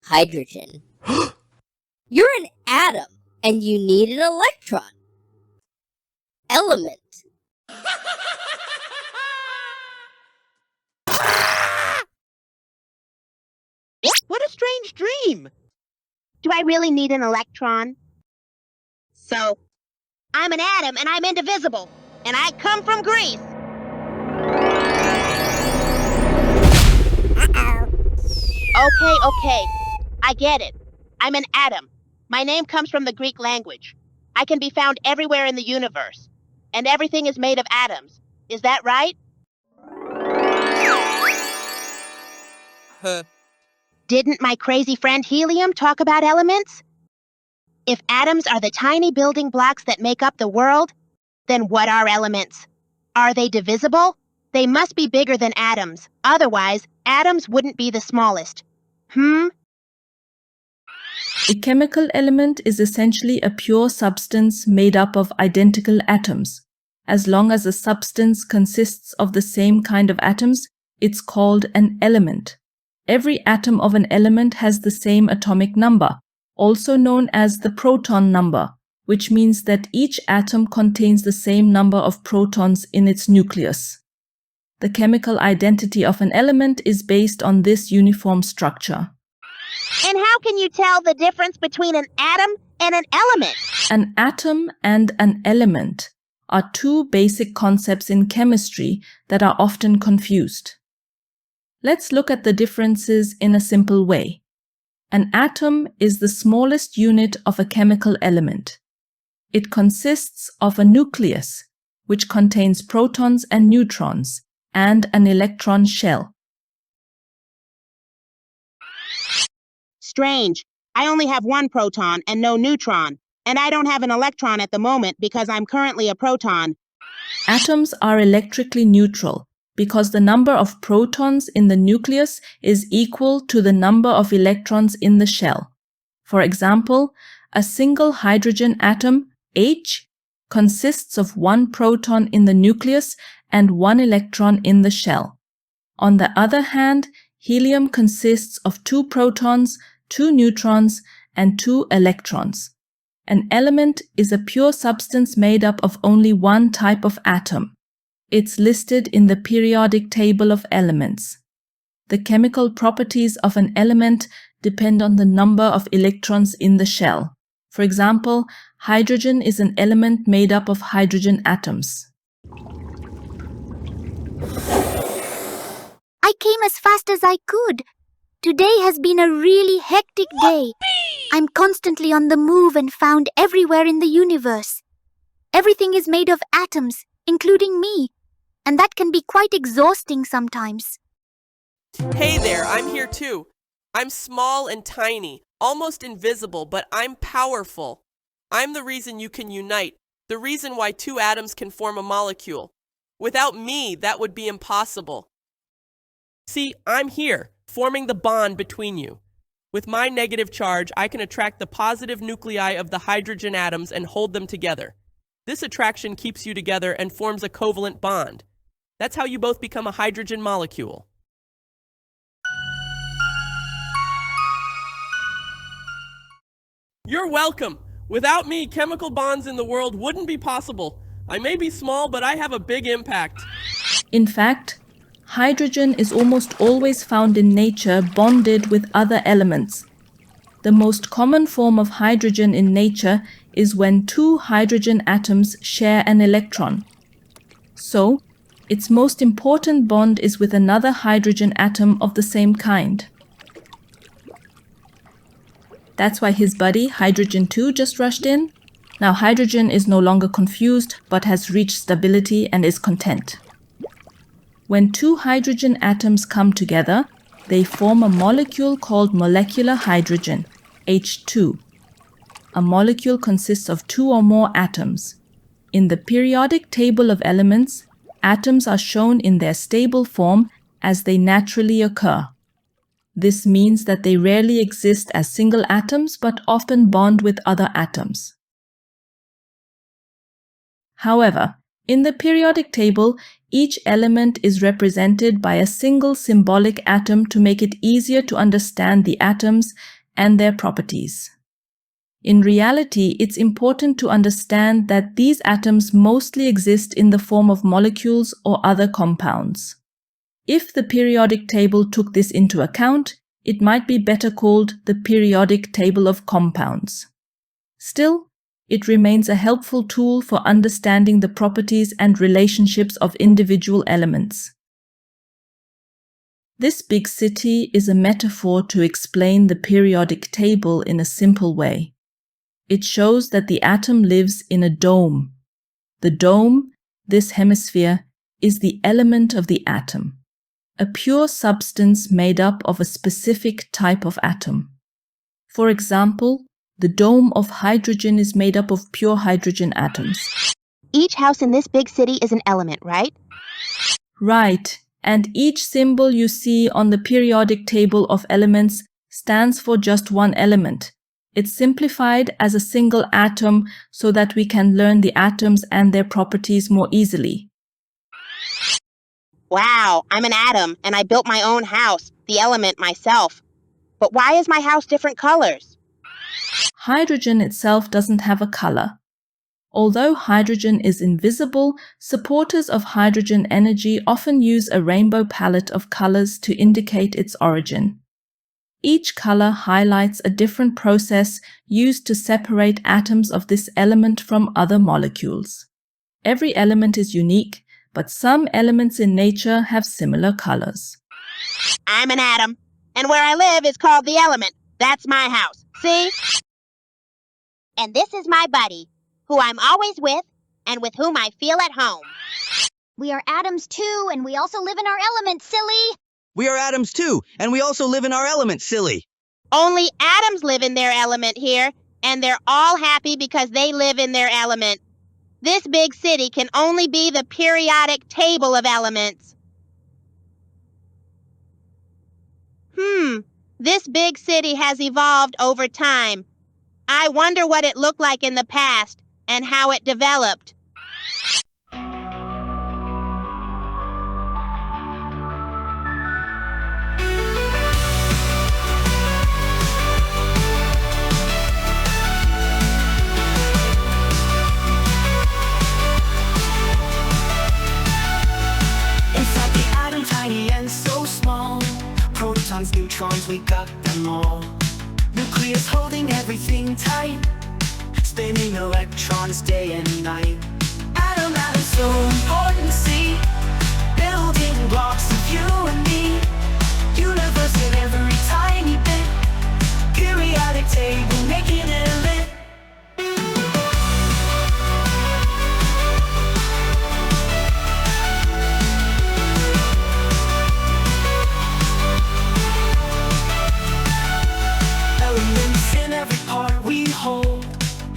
Hydrogen. You're an atom, and you need an electron. Element. What a strange dream! Do I really need an electron? So, I'm an atom and I'm indivisible, and I come from Greece. Okay, I get it. I'm an atom. My name comes from the Greek language. I can be found everywhere in the universe, and everything is made of atoms. Is that right? Didn't my crazy friend Helium talk about elements? If atoms are the tiny building blocks that make up the world, then what are elements? Are they divisible? They must be bigger than atoms. Otherwise, atoms wouldn't be the smallest. A chemical element is essentially a pure substance made up of identical atoms. As long as a substance consists of the same kind of atoms, it's called an element. Every atom of an element has the same atomic number, also known as the proton number, which means that each atom contains the same number of protons in its nucleus. The chemical identity of an element is based on this uniform structure. And how can you tell the difference between an atom and an element? An atom and an element are two basic concepts in chemistry that are often confused. Let's look at the differences in a simple way. An atom is the smallest unit of a chemical element. It consists of a nucleus, which contains protons and neutrons, and an electron shell. Strange. I only have one proton and no neutron, and I don't have an electron at the moment because I'm currently a proton. Atoms are electrically neutral because the number of protons in the nucleus is equal to the number of electrons in the shell. For example, a single hydrogen atom, H, consists of one proton in the nucleus and one electron in the shell. On the other hand, helium consists of two protons, two neutrons, and two electrons. An element is a pure substance made up of only one type of atom. It's listed in the periodic table of elements. The chemical properties of an element depend on the number of electrons in the shell. For example, hydrogen is an element made up of hydrogen atoms. I came as fast as I could. Today has been a really hectic day. I'm constantly on the move and found everywhere in the universe. Everything is made of atoms, including me, and that can be quite exhausting sometimes. Hey there, I'm here too. I'm small and tiny, almost invisible, but I'm powerful. I'm the reason you can unite, the reason why two atoms can form a molecule. Without me, that would be impossible. See, I'm here, forming the bond between you. With my negative charge, I can attract the positive nuclei of the hydrogen atoms and hold them together. This attraction keeps you together and forms a covalent bond. That's how you both become a hydrogen molecule. You're welcome. Without me, chemical bonds in the world wouldn't be possible. I may be small, but I have a big impact. In fact, hydrogen is almost always found in nature bonded with other elements. The most common form of hydrogen in nature is when two hydrogen atoms share an electron. So, its most important bond is with another hydrogen atom of the same kind. That's why his buddy, hydrogen 2, just rushed in. Now hydrogen is no longer confused, but has reached stability and is content. When two hydrogen atoms come together, they form a molecule called molecular hydrogen, H2. A molecule consists of two or more atoms. In the periodic table of elements, atoms are shown in their stable form as they naturally occur. This means that they rarely exist as single atoms but often bond with other atoms. However, in the periodic table, each element is represented by a single symbolic atom to make it easier to understand the atoms and their properties. In reality, it's important to understand that these atoms mostly exist in the form of molecules or other compounds. If the periodic table took this into account, it might be better called the periodic table of compounds. Still, it remains a helpful tool for understanding the properties and relationships of individual elements. This big city is a metaphor to explain the periodic table in a simple way. It shows that the atom lives in a dome. The dome, this hemisphere, is the element of the atom, a pure substance made up of a specific type of atom. For example, the dome of hydrogen is made up of pure hydrogen atoms. Each house in this big city is an element, right? Right, and each symbol you see on the periodic table of elements stands for just one element. It's simplified as a single atom so that we can learn the atoms and their properties more easily. Wow, I'm an atom, and I built my own house, the element myself. But why is my house different colors? Hydrogen itself doesn't have a color. Although hydrogen is invisible, supporters of hydrogen energy often use a rainbow palette of colors to indicate its origin. Each color highlights a different process used to separate atoms of this element from other molecules. Every element is unique, but some elements in nature have similar colors. I'm an atom, and where I live is called the element. That's my house. See? And this is my buddy, who I'm always with, and with whom I feel at home. We are atoms too, and we also live in our element, silly! We are atoms too, and we also live in our element, silly. Only atoms live in their element here, and they're all happy because they live in their element. This big city can only be the periodic table of elements. This big city has evolved over time. I wonder what it looked like in the past and how it developed. Inside the atom, tiny and so small. Protons, neutrons, we got them all. Nucleus holding everything tight, spinning electrons day and night. Atom, so important to see, building blocks of you and me. Universe in every tiny bit, periodic table making it lit. Elements in every part we hold,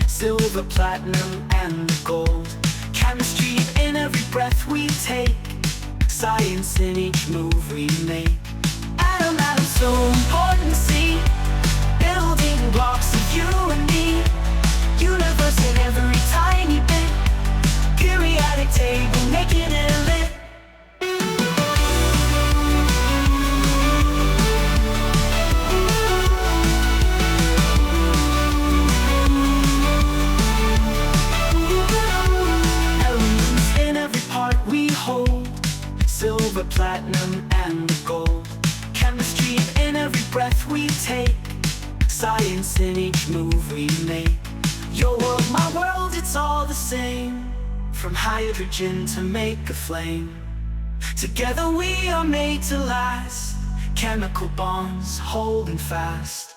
silver, platinum, and gold. Chemistry in every breath we take, science in each move we make. Atom, so important to see, building blocks of you and me. Universe in every tiny bit, periodic table making it lit. Silver, platinum, and gold. Chemistry in every breath we take, science in each move we make. Your world, my world, it's all the same. From hydrogen to make a flame, together we are made to last. Chemical bonds holding fast.